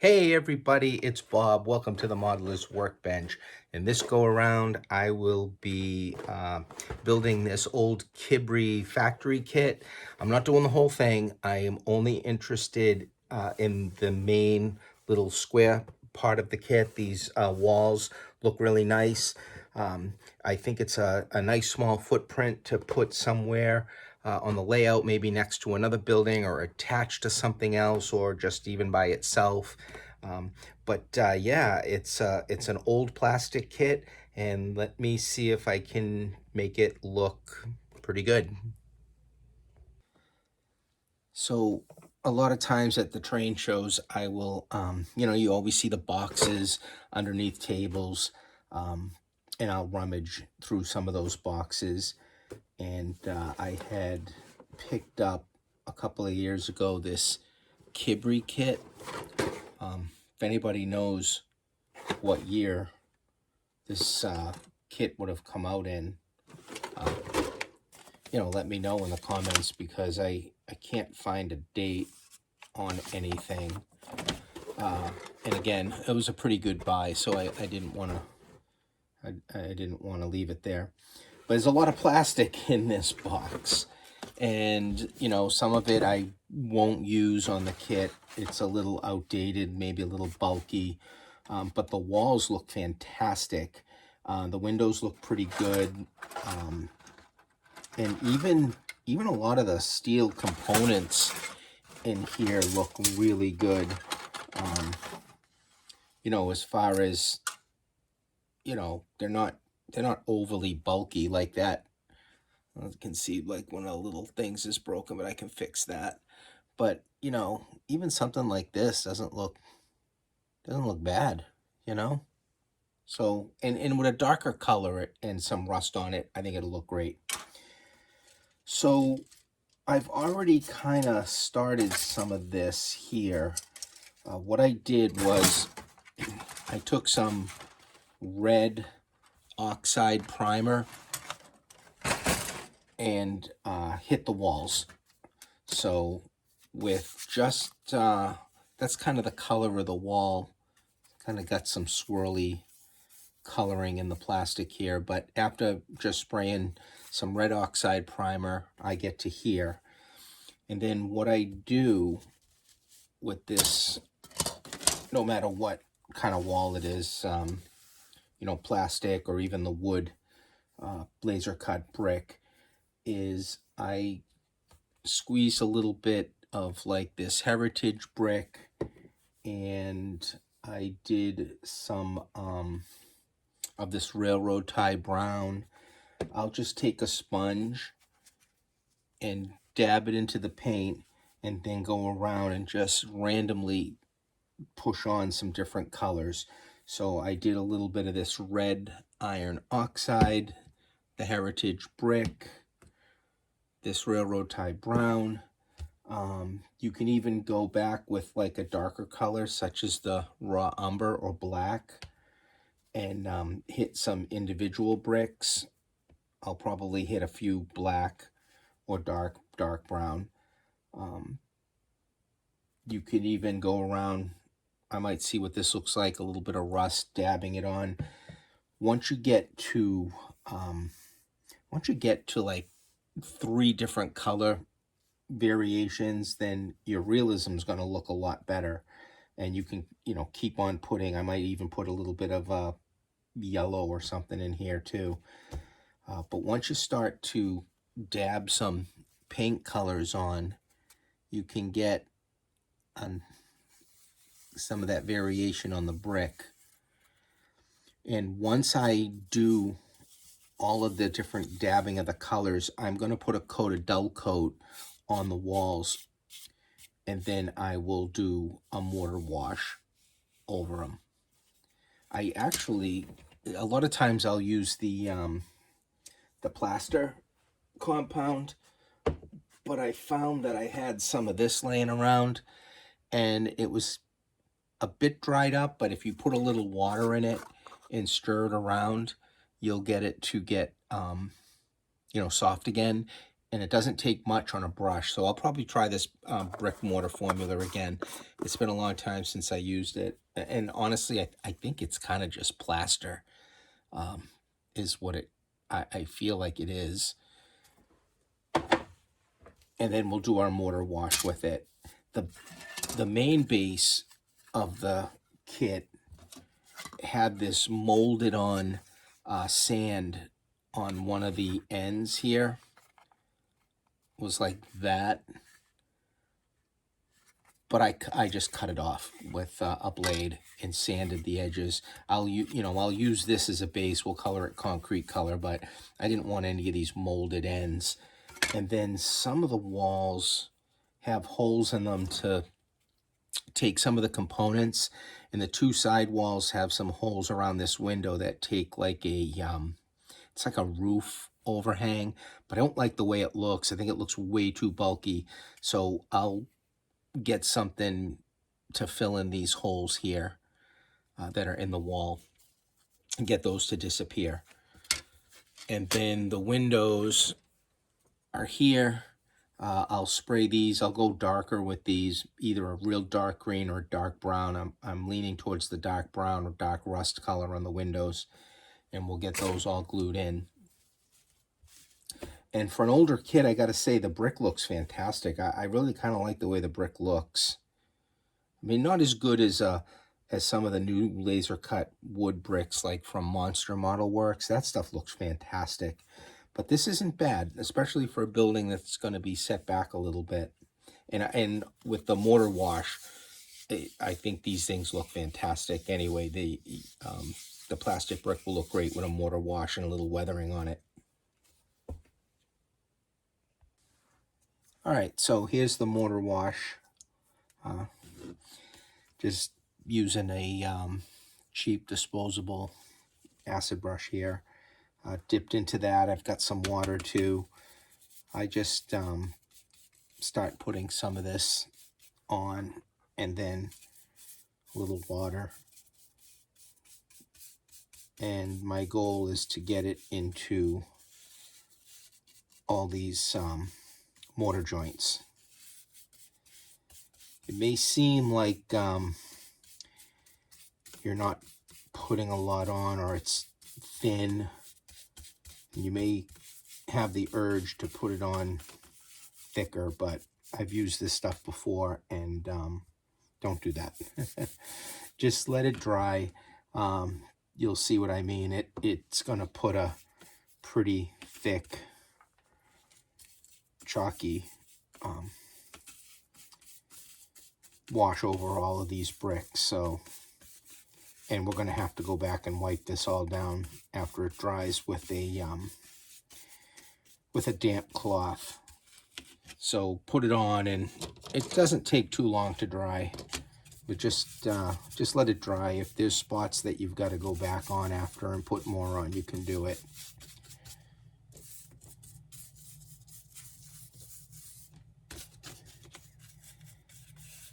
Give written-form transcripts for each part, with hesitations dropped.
Hey everybody, it's Bob. Welcome to the Modeler's Workbench. In this go around, I will be building this old Kibri factory kit. I'm not doing the whole thing. I am only interested in the main little square part of the kit. These walls look really nice. I think it's a nice small footprint to put somewhere on the layout, maybe next to another building or attached to something else or just even by itself. Yeah, it's an old plastic kit, and let me see if I can make it look pretty good. So a lot of times at the train shows, I will, you always see the boxes underneath tables, and I'll rummage through some of those boxes. And I had picked up a couple of years ago this Kibri kit. If anybody knows what year this kit would have come out in, let me know in the comments, because I can't find a date on anything. And again, it was a pretty good buy, so I didn't want to I didn't want to leave it there. But there's a lot of plastic in this box, and some of it I won't use on the kit. It's a little outdated, maybe a little bulky, but the walls look fantastic. The windows look pretty good, and even a lot of the steel components in here look really good. As far as they're not overly bulky like that. I can see like one of the little things is broken, but I can fix that. But even something like this doesn't look bad, So and with a darker color and some rust on it, I think it'll look great. So I've already kind of started some of this here. What I did was I took some red oxide primer and hit the walls. So with just, that's kind of the color of the wall. Kind of got some swirly coloring in the plastic here, but after just spraying some red oxide primer, I get to here. And then what I do with this, no matter what kind of wall it is, plastic or even the wood laser cut brick, is I squeeze a little bit of like this heritage brick, and I did some of this railroad tie brown. I'll just take a sponge and dab it into the paint, and then go around and just randomly push on some different colors. So I did a little bit of this red iron oxide, the heritage brick, this railroad tie brown. You can even go back with like a darker color, such as the raw umber or black, and hit some individual bricks. I'll probably hit a few black or dark brown. You can even go around, I might see what this looks like, a little bit of rust, dabbing it on. Once you get to like 3 different color variations, then your realism is going to look a lot better, and you can keep on putting. I might even put a little bit of yellow or something in here too, but once you start to dab some paint colors on, you can get some of that variation on the brick. And once I do all of the different dabbing of the colors, I'm going to put a coat of dull coat on the walls, and then I will do a mortar wash over them. I actually, a lot of times I'll use the plaster compound, but I found that I had some of this laying around, and it was a bit dried up, but if you put a little water in it and stir it around, you'll get it to get soft again. and it doesn't take much on a brush. So I'll probably try this brick mortar formula again. It's been a long time since I used it. And honestly, I think it's kind of just plaster, is what I feel like it is. And then we'll do our mortar wash with it. The main base of the kit had this molded on sand on one of the ends here. It was like that, but I just cut it off with a blade and sanded the edges. I'll use this as a base. We'll color it concrete color, but I didn't want any of these molded ends. And then some of the walls have holes in them to take some of the components, and the two side walls have some holes around this window that take like a it's like a roof overhang, but I don't like the way it looks. I think it looks way too bulky, so I'll get something to fill in these holes here that are in the wall and get those to disappear. And then the windows are here. I'll spray these. I'll go darker with these, either a real dark green or dark brown. I'm leaning towards the dark brown or dark rust color on the windows, and we'll get those all glued in. And for an older kit, I got to say the brick looks fantastic. I really kind of like the way the brick looks. I mean, not as good as some of the new laser cut wood bricks like from Monster Model Works. That stuff looks fantastic. But this isn't bad, especially for a building that's going to be set back a little bit. And with the mortar wash, I think these things look fantastic. Anyway, the plastic brick will look great with a mortar wash and a little weathering on it. All right, so here's the mortar wash. Just using a cheap disposable acid brush here. Dipped into that. I've got some water too. I just start putting some of this on, and then a little water. And my goal is to get it into all these mortar joints. It may seem like you're not putting a lot on, or it's thin. You may have the urge to put it on thicker, but I've used this stuff before, and don't do that. Just let it dry. You'll see what I mean. It's going to put a pretty thick, chalky wash over all of these bricks. So, and we're going to have to go back and wipe this all down after it dries with a damp cloth. So put it on, and it doesn't take too long to dry, but just let it dry. If there's spots that you've got to go back on after and put more on, you can do it.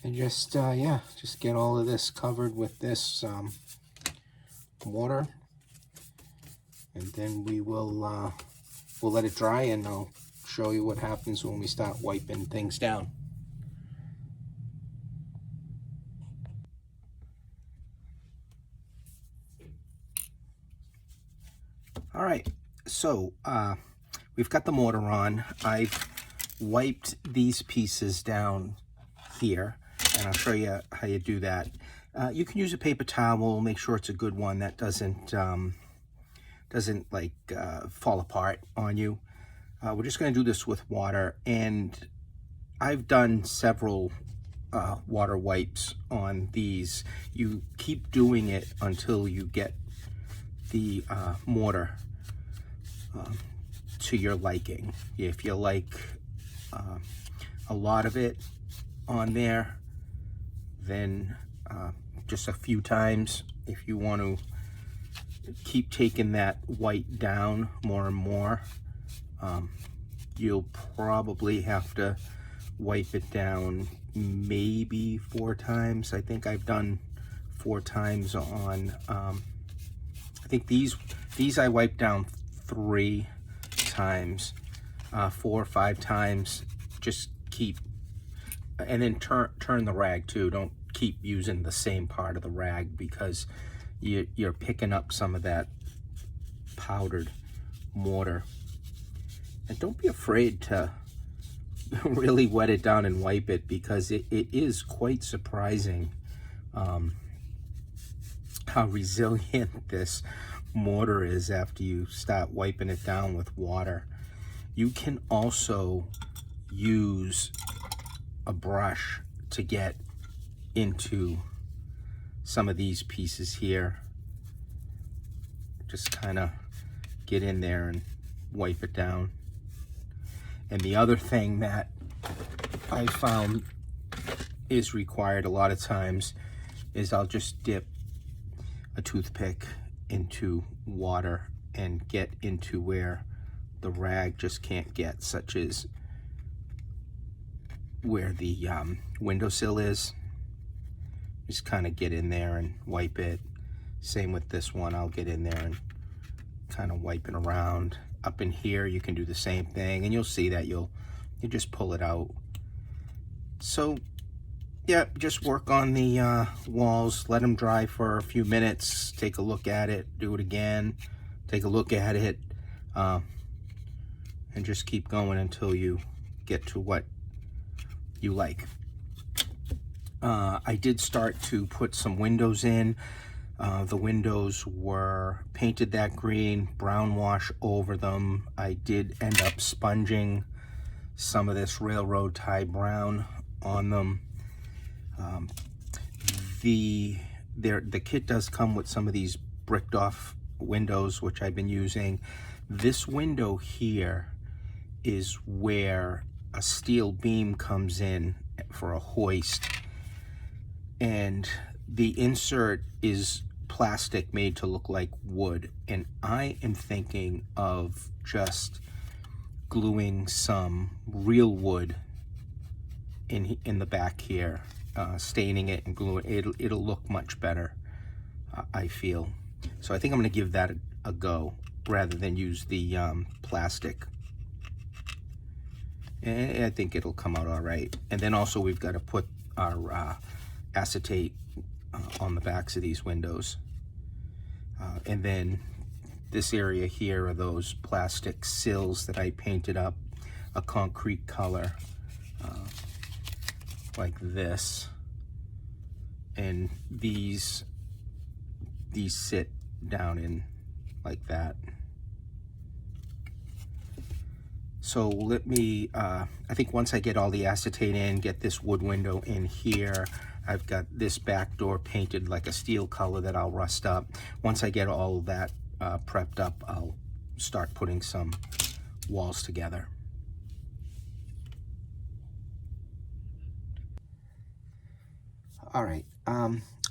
And just get all of this covered with this water, and then we'll let it dry, and I'll show you what happens when we start wiping things down. All right, so we've got the mortar on. I've wiped these pieces down here, and I'll show you how you do that. You can use a paper towel. Make sure it's a good one that doesn't like fall apart on you. We're just going to do this with water, and I've done several water wipes on these. You keep doing it until you get the mortar to your liking. If you like a lot of it on there, then just a few times. If you want to keep taking that white down more and more, you'll probably have to wipe it down maybe 4 times. I think I've done 4 times on, I think these I wiped down 3 times. 4 or 5 times. Just keep, and then turn the rag too. Don't keep using the same part of the rag, because you're picking up some of that powdered mortar. And don't be afraid to really wet it down and wipe it, because it is quite surprising how resilient this mortar is after you start wiping it down with water. You can also use a brush to get into some of these pieces here. Just kind of get in there and wipe it down. And the other thing that I found is required a lot of times is I'll just dip a toothpick into water and get into where the rag just can't get, such as where the windowsill is. Just kind of get in there and wipe it. Same with this one, I'll get in there and kind of wipe it around. Up in here you can do the same thing, and you'll see that you just pull it out. So yeah, just work on the walls, let them dry for a few minutes, take a look at it, do it again, take a look at it, and just keep going until you get to what you like. I did start to put some windows in. The windows were painted that green, brown wash over them. I did end up sponging some of this railroad tie brown on them. The kit does come with some of these bricked off windows, which I've been using. This window here is where a steel beam comes in for a hoist, and the insert is plastic made to look like wood, and I am thinking of just gluing some real wood in the back here, staining it and gluing it. It'll look much better, I feel. So I think I'm going to give that a go rather than use the plastic. And I think it'll come out all right. And then also we've got to put our acetate on the backs of these windows. And then this area here are those plastic sills that I painted up a concrete color, like this. And these sit down in like that. So let me, I think once I get all the acetate in, get this wood window in here, I've got this back door painted like a steel color that I'll rust up. Once I get all of that prepped up, I'll start putting some walls together. All right,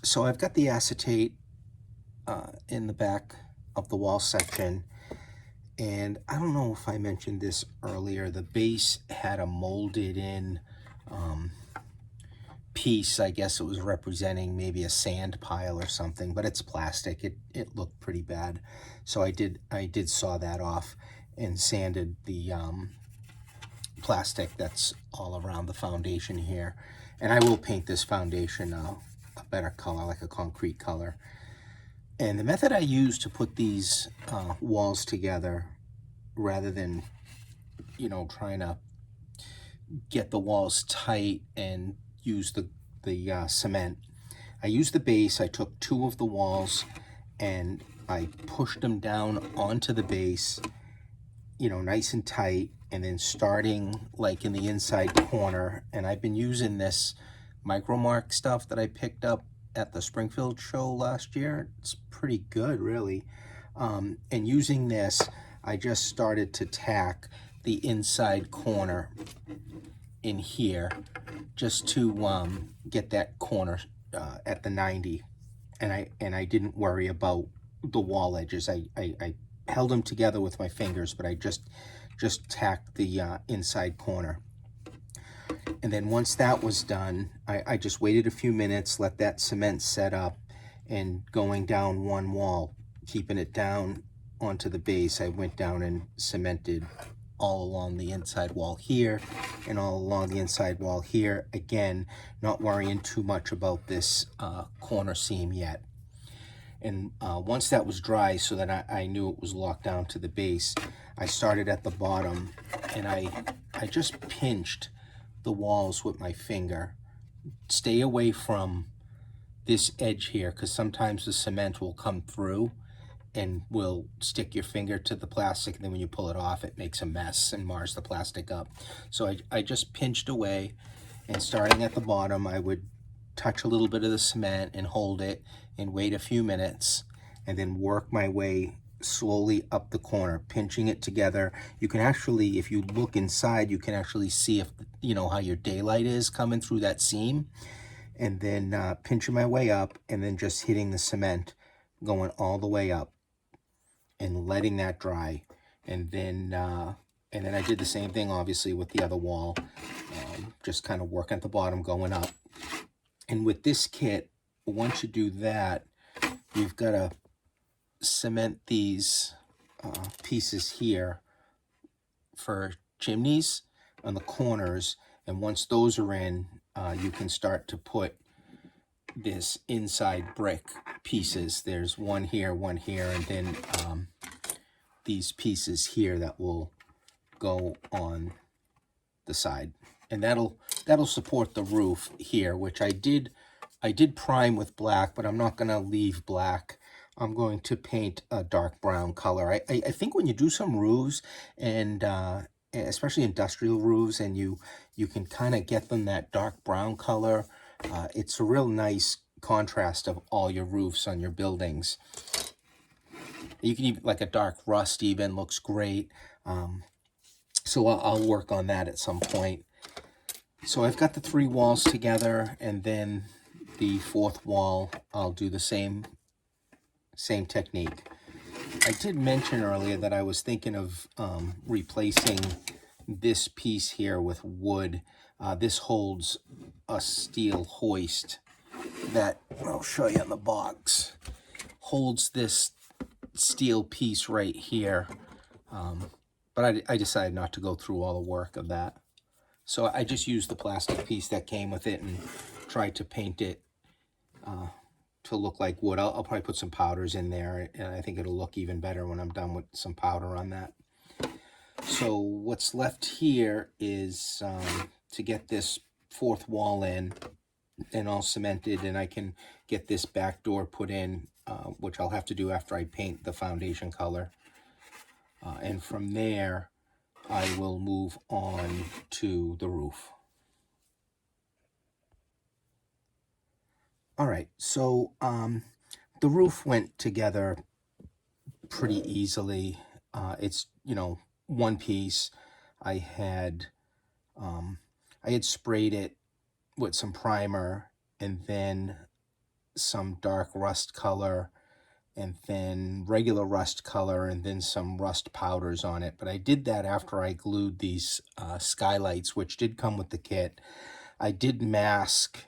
so I've got the acetate in the back of the wall section. And I don't know if I mentioned this earlier, the base had a molded in piece. I guess it was representing maybe a sand pile or something, but it's plastic. It looked pretty bad. So I did saw that off and sanded the plastic that's all around the foundation here. And I will paint this foundation a better color, like a concrete color. And the method I use to put these walls together, rather than, trying to get the walls tight and use the cement, I used the base. I took 2 of the walls and I pushed them down onto the base, nice and tight, and then starting like in the inside corner. And I've been using this micro mark stuff that I picked up at the Springfield show last year. It's pretty good, really. And using this, I just started to tack the inside corner in here just to get that corner at the 90. And I didn't worry about the wall edges. I held them together with my fingers, but I just tacked the inside corner. And then once that was done, I just waited a few minutes, let that cement set up, and going down one wall, keeping it down onto the base, I went down and cemented all along the inside wall here and all along the inside wall here. Again, not worrying too much about this corner seam yet. And once that was dry, so that I knew it was locked down to the base, I started at the bottom, and I just pinched the walls with my finger. Stay away from this edge here, because sometimes the cement will come through and will stick your finger to the plastic, and then when you pull it off, it makes a mess and mars the plastic up. So I just pinched away, and starting at the bottom, I would touch a little bit of the cement and hold it and wait a few minutes, and then work my way slowly up the corner, pinching it together. You can actually, if you look inside, you can actually see if, you know, how your daylight is coming through that seam. And then pinching my way up, and then just hitting the cement, going all the way up and letting that dry. And then I did the same thing, obviously, with the other wall, just kind of working at the bottom, going up. And with this kit, once you do that, you've got to cement these pieces here for chimneys on the corners. And once those are in, you can start to put this inside brick pieces. There's one here, and then these pieces here that will go on the side, and that'll support the roof here, which I did prime with black, but I'm not going to leave black. I'm going to paint a dark brown color. I think when you do some roofs, and especially industrial roofs, and you can kind of get them that dark brown color, it's a real nice contrast of all your roofs on your buildings. You can even, like a dark rust even looks great. So I'll work on that at some point. So I've got the 3 walls together, and then the 4th wall, I'll do the same technique. I did mention earlier that I was thinking of replacing this piece here with wood. This holds a steel hoist that, I'll show you in the box, holds this steel piece right here. But I decided not to go through all the work of that. So I just used the plastic piece that came with it and tried to paint it to look like wood. I'll probably put some powders in there, and I think it'll look even better when I'm done with some powder on that. So what's left here is to get this 4th wall in and all cemented, and I can get this back door put in, which I'll have to do after I paint the foundation color. And from there, I will move on to the roof. All right, so the roof went together pretty easily. It's, you know, one piece. I had sprayed it with some primer, and then some dark rust color, and then regular rust color, and then some rust powders on it. But I did that after I glued these skylights, which did come with the kit. I did mask,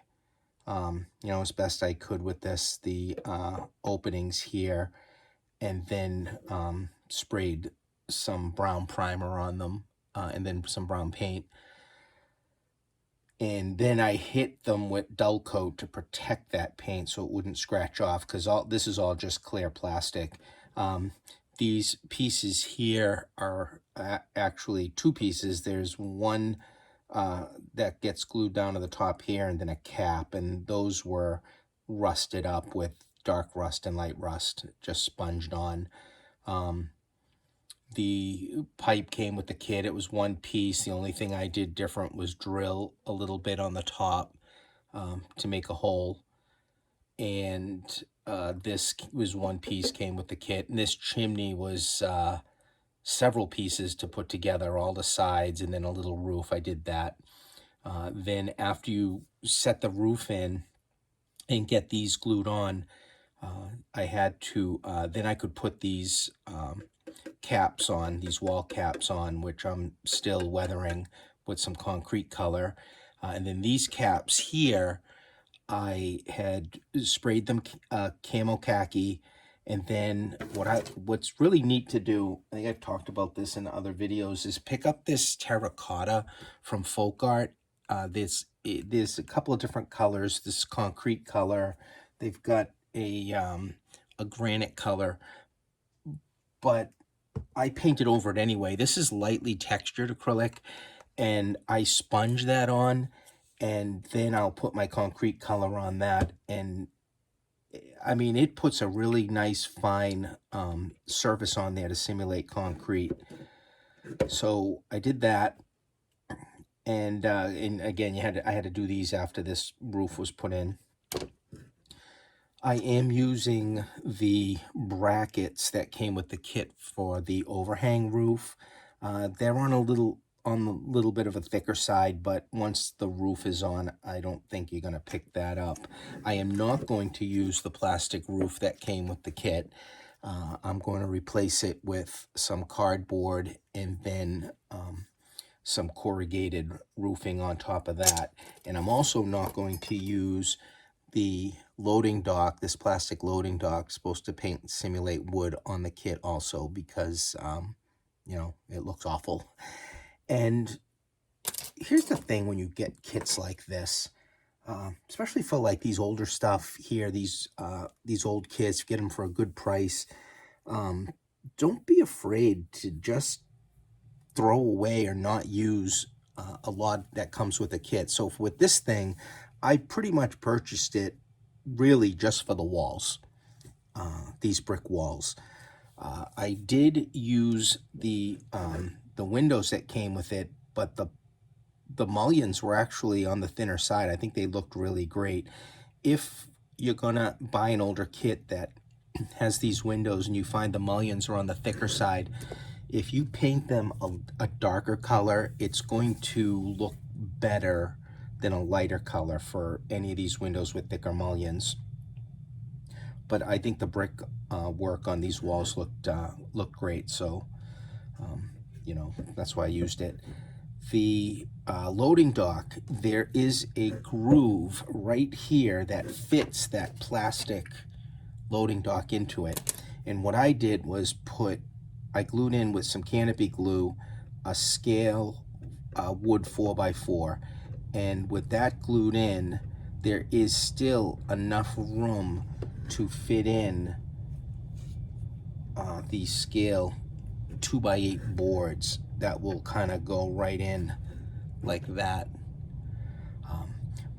you know, as best I could with this, the openings here, and then sprayed some brown primer on them, and then some brown paint. And then I hit them with dull coat to protect that paint so it wouldn't scratch off, because this is all just clear plastic. These pieces here are actually 2 pieces. There's one that gets glued down to the top here, and then a cap, and those were rusted up with dark rust and light rust, just sponged on. The pipe came with the kit. It was 1 piece. The only thing I did different was drill a little bit on the top to make a hole. And this was 1 piece, came with the kit. And this chimney was several pieces to put together, all the sides, and then a little roof. I did that. Then after you set the roof in and get these glued on, I had to, then I could put these caps on, these wall caps on, which I'm still weathering with some concrete color. And then these caps here, I had sprayed them camo khaki, And then what's really neat to do, I think I've talked about this in other videos, is pick up this terracotta from Folk Art. There's a couple of different colors. This concrete color, they've got a granite color, but I painted over it anyway. This is lightly textured acrylic, and I sponge that on, and then I'll put my concrete color on that, and I mean, it puts a really nice fine surface on there to simulate concrete. So I did that, and again, I had to do these after this roof was put in. I am using the brackets that came with the kit for the overhang roof. They're on a little bit of a thicker side, but once the roof is on, I don't think you're going to pick that up. I am not going to use the plastic roof that came with the kit. I'm going to replace it with some cardboard and then some corrugated roofing on top of that. And I'm also not going to use the loading dock, this plastic loading dock, supposed to paint and simulate wood on the kit also, because you know, it looks awful. And here's the thing, when you get kits like this, especially for like these older stuff here, these old kits, you get them for a good price. Don't be afraid to just throw away or not use a lot that comes with a kit. So with this thing, I pretty much purchased it really just for the walls, these brick walls. I did use the windows that came with it, but the mullions were actually on the thinner side. I think they looked really great. If you're gonna buy an older kit that has these windows and you find the mullions are on the thicker side, if you paint them a darker color, it's going to look better than a lighter color for any of these windows with thicker mullions. But I think the brick work on these walls looked great, so you know, that's why I used it. The loading dock, there is a groove right here that fits that plastic loading dock into it. And what I did was I glued in with some canopy glue a scale wood 4x4, and with that glued in, there is still enough room to fit in these scale 2x8 boards that will kind of go right in like that.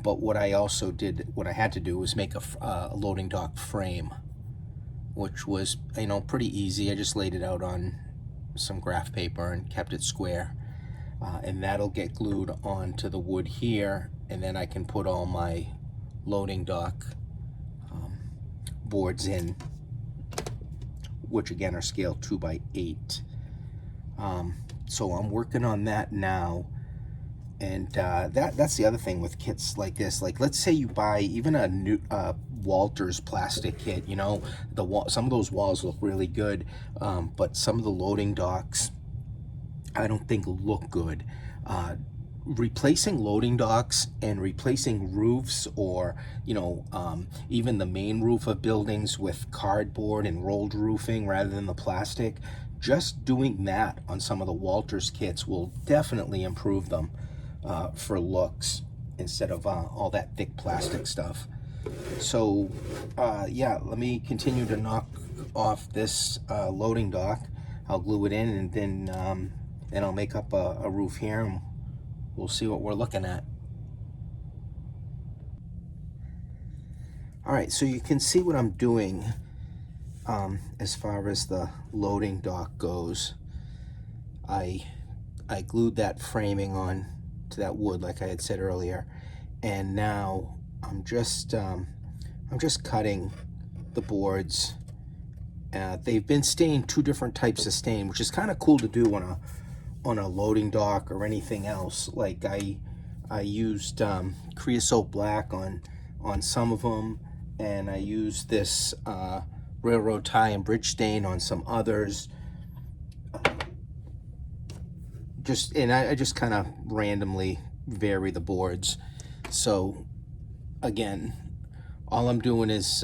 But what I had to do was make a loading dock frame, which was, you know, pretty easy. I just laid it out on some graph paper and kept it square. And that'll get glued onto the wood here, and then I can put all my loading dock boards in, which again are scale 2x8. So I'm working on that now. And that's the other thing with kits like this. Like, let's say you buy even a new Walters plastic kit. You know, some of those walls look really good, but some of the loading docks I don't think look good. Replacing loading docks and replacing roofs, or you know, even the main roof of buildings with cardboard and rolled roofing rather than the plastic, just doing that on some of the Walters kits will definitely improve them for looks, instead of all that thick plastic stuff. So yeah, let me continue to knock off this loading dock. I'll glue it in, and then I'll make up a roof here, and we'll see what we're looking at. All right, so you can see what I'm doing as far as the loading dock goes. I glued that framing on to that wood like I had said earlier, and now I'm just cutting the boards. They've been stained 2 different types of stain, which is kind of cool to do on a loading dock or anything else. Like I used creosote black on some of them, and I used this railroad tie and bridge stain on some others. I just kind of randomly vary the boards. So again, all I'm doing is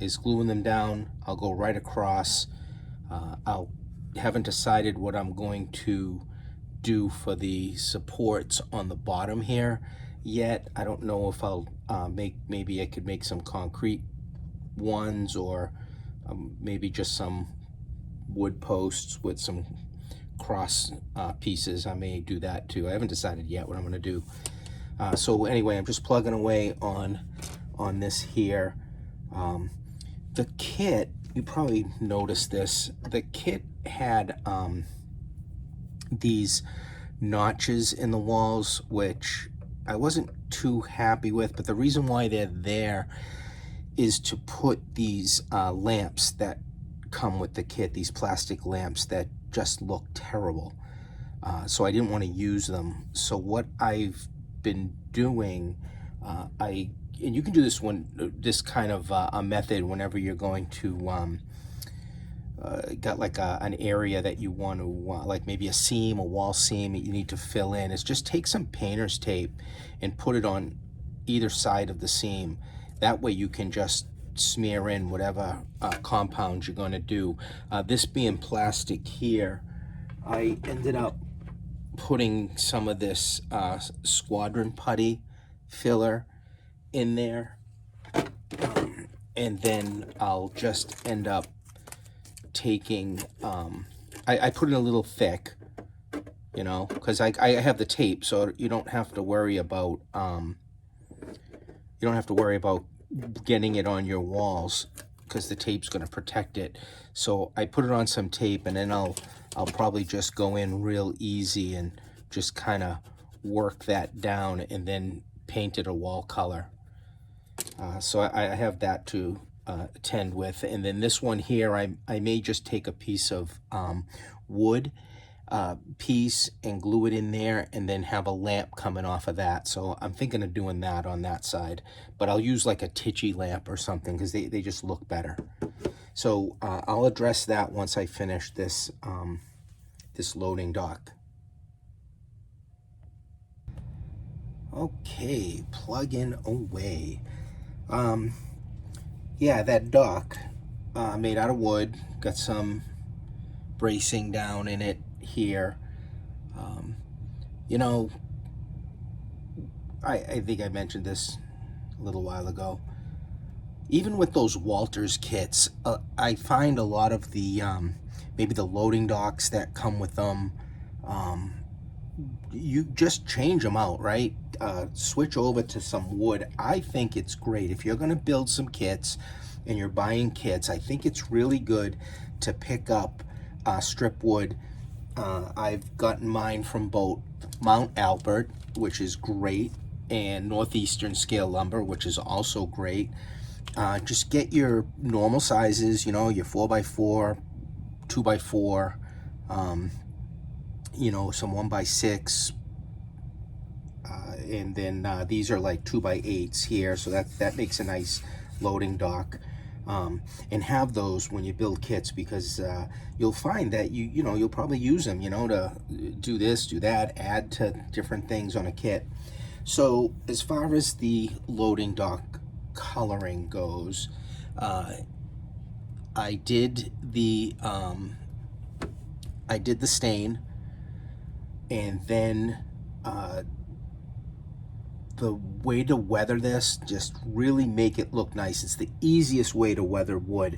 is gluing them down. I'll go right across. I haven't decided what I'm going to do for the supports on the bottom here yet. I don't know if I'll maybe I could make some concrete ones, or maybe just some wood posts with some cross pieces. I may do that too. I haven't decided yet what I'm going to do. So anyway, I'm just plugging away on this here. The kit, you probably noticed this, the kit had these notches in the walls, which I wasn't too happy with, but the reason why they're there is to put these lamps that come with the kit, these plastic lamps that just look terrible. So I didn't want to use them. So what I've been doing, and you can do this kind of a method whenever you're going to got like an area that you want to like maybe a seam, a wall seam that you need to fill in, is just take some painter's tape and put it on either side of the seam. That way you can just smear in whatever compound you're going to do. This being plastic here, I ended up putting some of this squadron putty filler in there, and then I'll just end up taking I put it a little thick, you know, because I have the tape, so you don't have to worry about getting it on your walls, because the tape's going to protect it. So I put it on some tape, and then I'll probably just go in real easy and just kind of work that down and then paint it a wall color. So I have that to attend with. And then this one here, I may just take a piece of wood piece and glue it in there, and then have a lamp coming off of that. So I'm thinking of doing that on that side, but I'll use like a titchy lamp or something, because they just look better. So I'll address that once I finish this this loading dock. Okay, plugging away. Yeah, that dock made out of wood, got some bracing down in it here. You know, I think I mentioned this a little while ago. Even with those Walters kits, I find a lot of the maybe the loading docks that come with them, you just change them out, right? Switch over to some wood. I think it's great if you're going to build some kits and you're buying kits. I think it's really good to pick up strip wood. I've gotten mine from both Mount Albert, which is great, and Northeastern Scale Lumber, which is also great. Just get your normal sizes, you know, your 4x4, 2x4, you know, some 1x6, and then these are like 2x8s here, so that makes a nice loading dock. And have those when you build kits, because you'll find that you know, you'll probably use them, you know, to do this, do that, add to different things on a kit. So as far as the loading dock coloring goes, I did the stain, and then the way to weather this, just really make it look nice. It's the easiest way to weather wood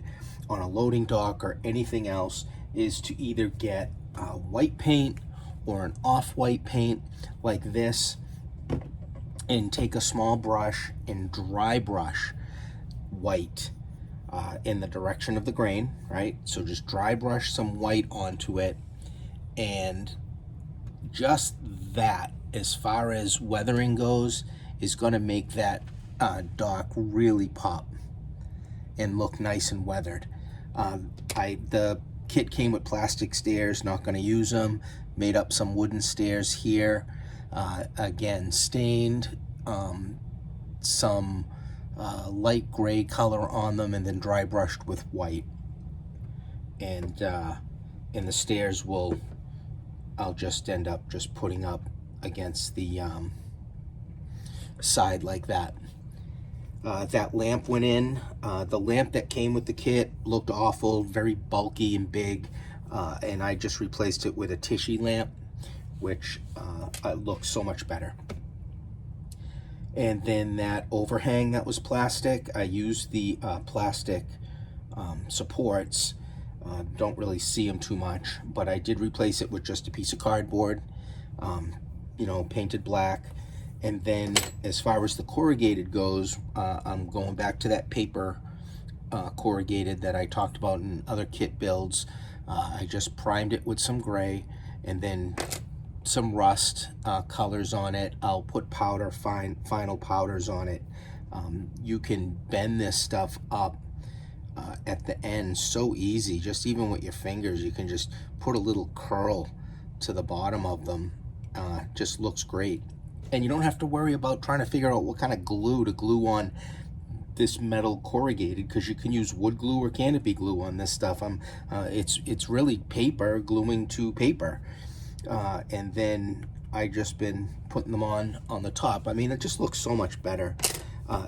on a loading dock or anything else, is to either get white paint or an off-white paint like this, and take a small brush and dry brush white in the direction of the grain, right? So just dry brush some white onto it, and just that, as far as weathering goes, is going to make that dock really pop and look nice and weathered. The kit came with plastic stairs, not going to use them. Made up some wooden stairs here, again stained, some light gray color on them, and then dry brushed with white. And the stairs I'll just end up just putting up against the side like that. That lamp went in. The lamp that came with the kit looked awful, very bulky and big, and I just replaced it with a Tichy lamp, which looks so much better. And then that overhang that was plastic, I used the plastic supports. Don't really see them too much, but I did replace it with just a piece of cardboard, you know, painted black. And then as far as the corrugated goes, I'm going back to that paper corrugated that I talked about in other kit builds. I just primed it with some gray and then some rust colors on it. I'll put powder, final powders on it. You can bend this stuff up at the end so easy, just even with your fingers. You can just put a little curl to the bottom of them. Just looks great. And you don't have to worry about trying to figure out what kind of glue to glue on this metal corrugated, because you can use wood glue or canopy glue on this stuff. It's really paper gluing to paper. And then I just been putting them on the top. I mean, it just looks so much better.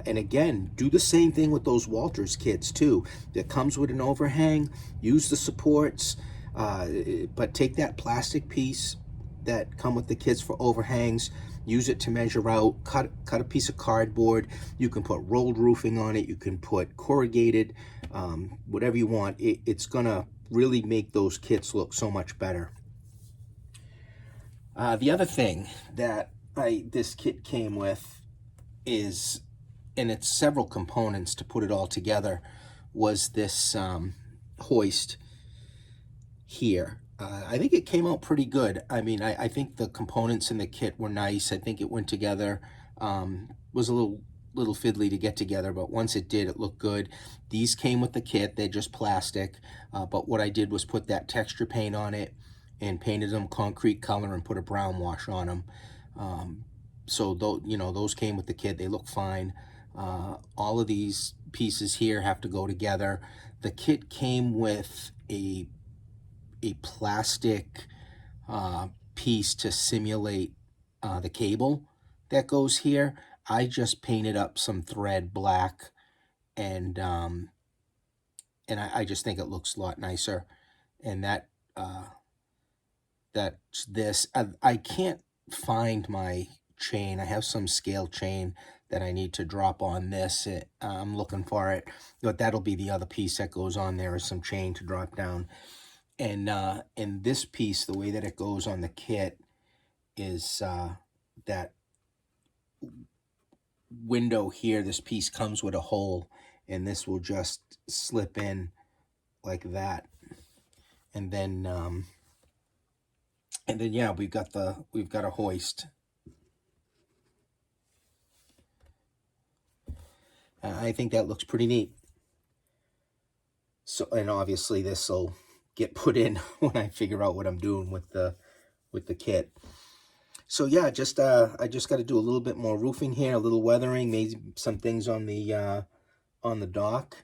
And again, do the same thing with those Walters kits too. That comes with an overhang. Use the supports, but take that plastic piece that come with the kits for overhangs, use it to measure out, cut a piece of cardboard. You can put rolled roofing on it, you can put corrugated, whatever you want. It's gonna really make those kits look so much better. The other thing that this kit came with is, and it's several components to put it all together, was this hoist here. I think it came out pretty good. I mean, I think the components in the kit were nice. I think it went together. Was a little fiddly to get together, but once it did, it looked good. These came with the kit. They're just plastic, but what I did was put that texture paint on it and painted them concrete color and put a brown wash on them. So you know, those came with the kit. They look fine. All of these pieces here have to go together. The kit came with a plastic piece to simulate the cable that goes here. I just painted up some thread black, and I just think it looks a lot nicer. And that's this. I can't find my chain. I have some scale chain that I need to drop on this. I'm looking for it, but that'll be the other piece that goes on there, is some chain to drop down. And this piece, the way that it goes on the kit is that window here, this piece comes with a hole, and this will just slip in like that. And then yeah, we've got a hoist. I think that looks pretty neat. So, and obviously this will get put in when I figure out what I'm doing with the kit. So yeah, just I just got to do a little bit more roofing here, a little weathering, maybe some things on the dock,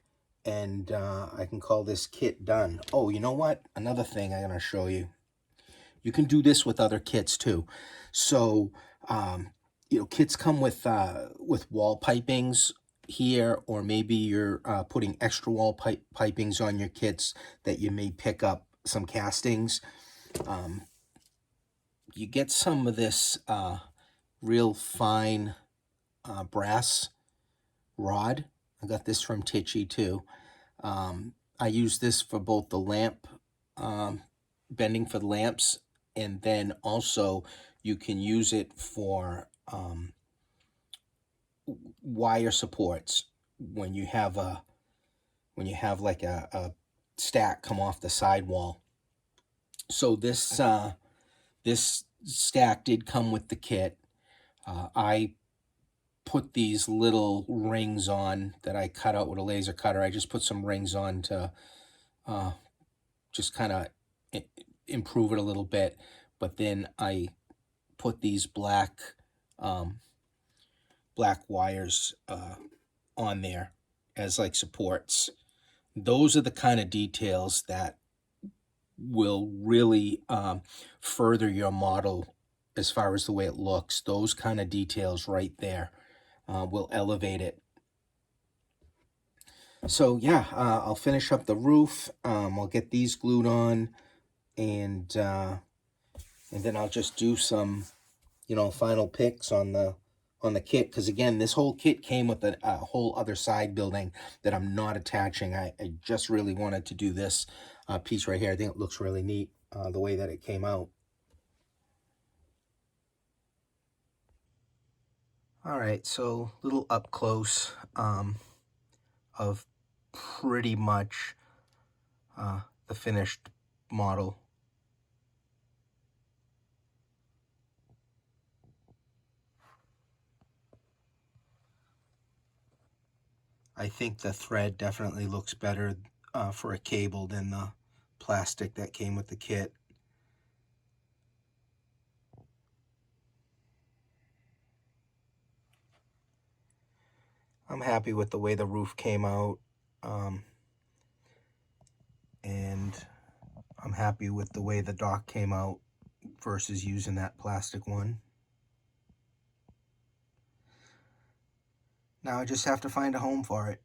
and I can call this kit done. Oh, you know what? Another thing I'm gonna show you. You can do this with other kits too. So you know, kits come with wall pipings here, or maybe you're putting extra wall pipings on your kits that you may pick up some castings. You get some of this real fine brass rod. I got this from Tichy too. I use this for both the lamp bending for the lamps, and then also you can use it for wire supports when you have like a stack come off the sidewall. So this this stack did come with the kit. I put these little rings on that I cut out with a laser cutter. I just put some rings on to just kind of improve it a little bit. But then I put these black wires on there as like supports. Those are the kind of details that will really further your model as far as the way it looks. Those kind of details right there will elevate it So yeah, I'll finish up the roof. I'll get these glued on, and then I'll just do some, final picks on the kit. Because again, this whole kit came with a whole other side building that I'm not attaching. I just really wanted to do this piece right here. I think it looks really neat the way that it came out. All right, so little up close of pretty much the finished model. I think the thread definitely looks better for a cable than the plastic that came with the kit. I'm happy with the way the roof came out, and I'm happy with the way the dock came out versus using that plastic one. Now I just have to find a home for it.